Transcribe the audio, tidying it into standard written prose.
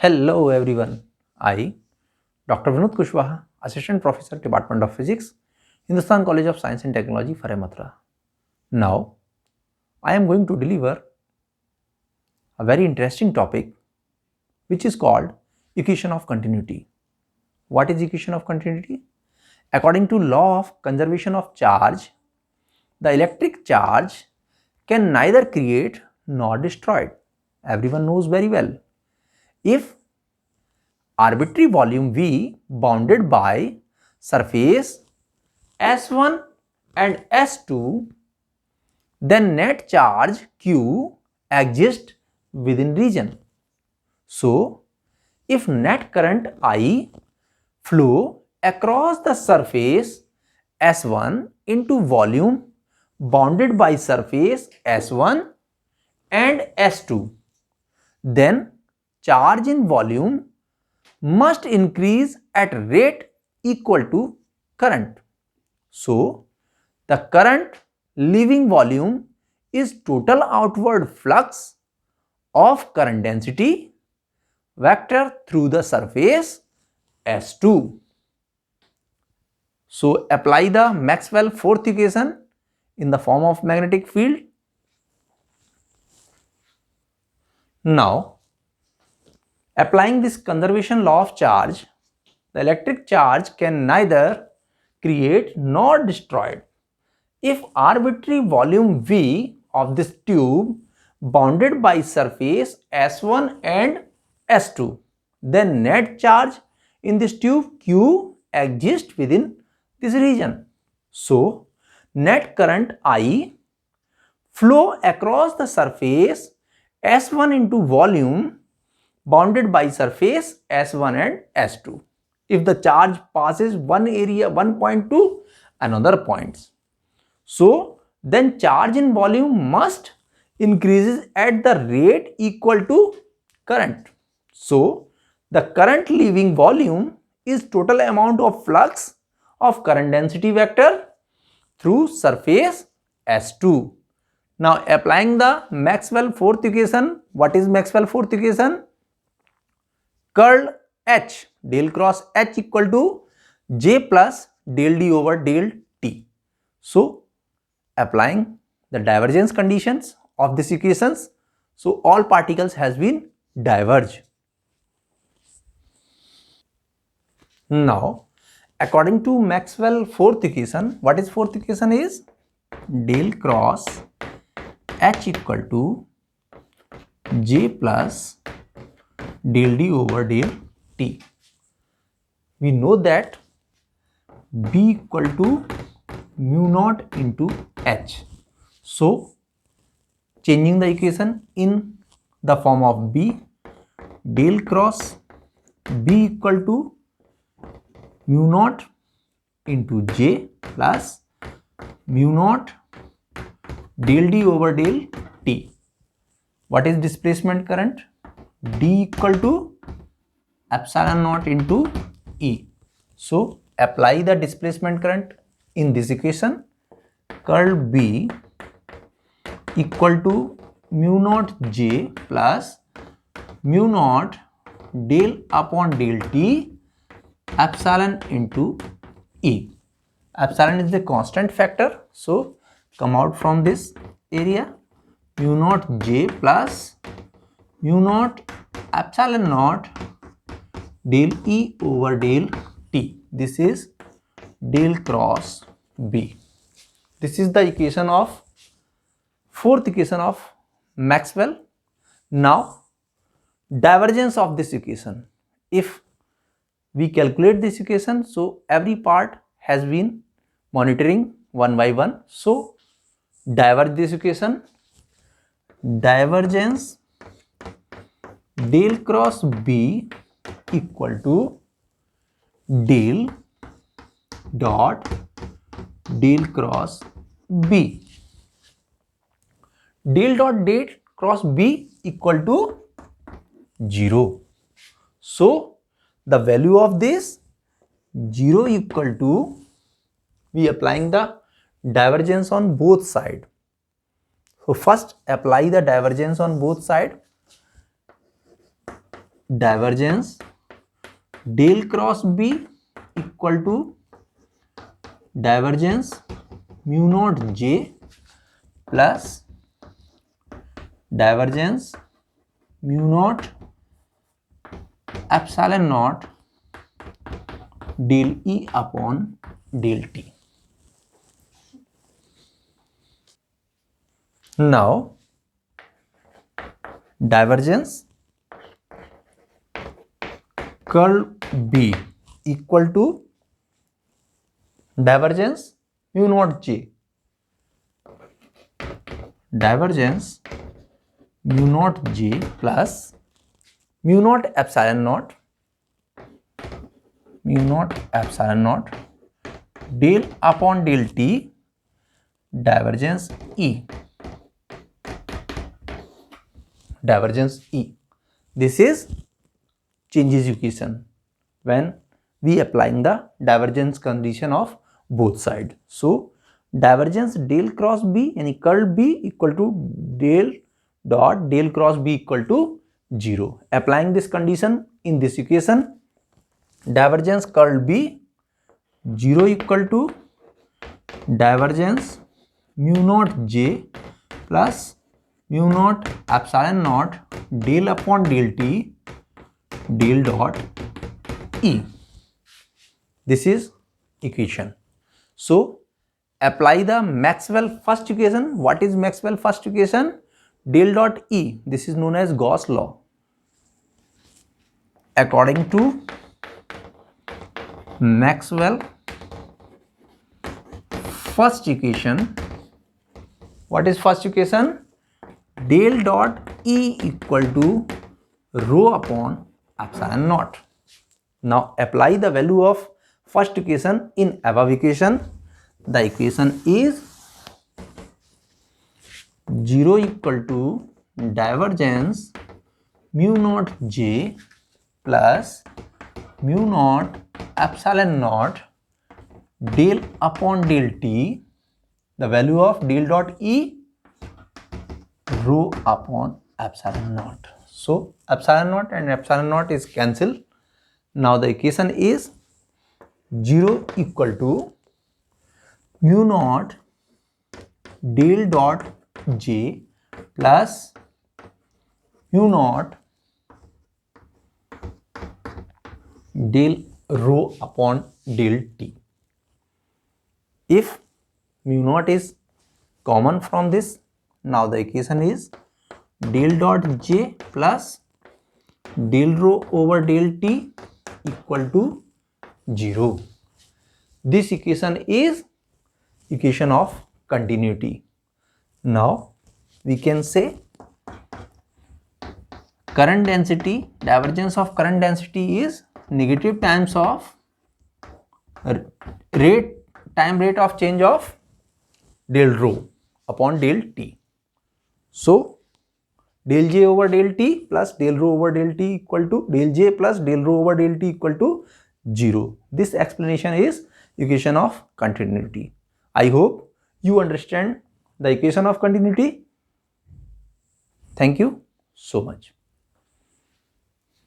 Hello everyone. I, Dr. Vinod Kushwaha, Assistant Professor, Department of Physics, Hindustan College of Science and Technology, Faramatra. Now, I am going to deliver a very interesting topic which is called equation of continuity. What is equation of continuity? According to law of conservation of charge, the electric charge can neither create nor destroyed. Everyone knows very well. If arbitrary volume V bounded by surface S1 and S2, then net charge Q exists within region. So, if net current I flow across the surface S1 into volume bounded by surface S1 and S2, then charge in volume must increase at rate equal to current. So, the current leaving volume is total outward flux of current density vector through the surface S2. So, apply the Maxwell fourth equation in the form of magnetic field. Now, applying this conservation law of charge, the electric charge can neither create nor destroyed. If arbitrary volume V of this tube bounded by surface S1 and S2, then net charge in this tube Q exists within this region. So, net current I flow across the surface S1 into volume bounded by surface S1 and S2 if the charge passes one point to another points. So, then charge in volume must increases at the rate equal to current. So, the current leaving volume is total amount of flux of current density vector through surface S2. Now, applying the Maxwell fourth equation, what is Maxwell fourth equation? Curl H, del cross H equal to J plus del D over del T. So, applying the divergence conditions of these equations, so all particles has been diverged. Now, according to Maxwell fourth equation, what is fourth equation is? Del cross H equal to J plus del D over del T. We know that B equal to mu naught into H. So, changing the equation in the form of B, del cross B equal to mu naught into J plus mu naught del D over del T. What is displacement current? D equal to epsilon naught into E. So, apply the displacement current in this equation. Curl B equal to mu naught J plus mu naught del upon del T epsilon into E. Epsilon is the constant factor. So, come out from this area mu naught J plus mu naught epsilon naught del E over del T. This is del cross B. This is the equation of fourth equation of Maxwell. Now, divergence of this equation. If we calculate this equation, so every part has been monitoring one by one. So, diverge this equation. Divergence del cross B equal to del dot del cross B. Del dot del cross B equal to 0. So, the value of this 0 equal to, we applying the divergence on both sides. So, first apply the divergence on both sides. divergence del cross B equal to divergence mu naught J plus divergence mu naught epsilon naught del E upon del T. Now divergence curl B equal to divergence mu naught J, divergence mu naught J plus mu naught epsilon naught del upon del T divergence E. This is changes equation when we applying the divergence condition of both sides. So divergence del cross B यानी curl B equal to del cross B equal to 0. Applying this condition in this equation, divergence curl B 0 equal to divergence mu naught J plus mu naught epsilon naught del upon del T del dot E. This is equation. So apply the Maxwell first equation. What is Maxwell first equation? Del dot E. This is known as Gauss law. According to Maxwell first equation, what is first equation? Del dot E equal to rho upon epsilon naught. Now apply the value of first equation in above equation. The equation is 0 equal to divergence mu naught J plus mu naught epsilon naught del upon del T. The value of del dot E rho upon epsilon naught. So epsilon naught and epsilon naught is cancelled. Now the equation is 0 equal to mu naught del dot J plus mu naught del rho upon del T. If mu naught is common from this, now the equation is del dot J plus del rho over del T equal to 0. This equation is equation of continuity. Now we can say current density, divergence of current density is negative times of time rate of change of del rho upon del T. So del J over del T plus del rho over del T equal to del J plus del rho over del T equal to 0. This explanation is equation of continuity. I hope you understand the equation of continuity. Thank you so much.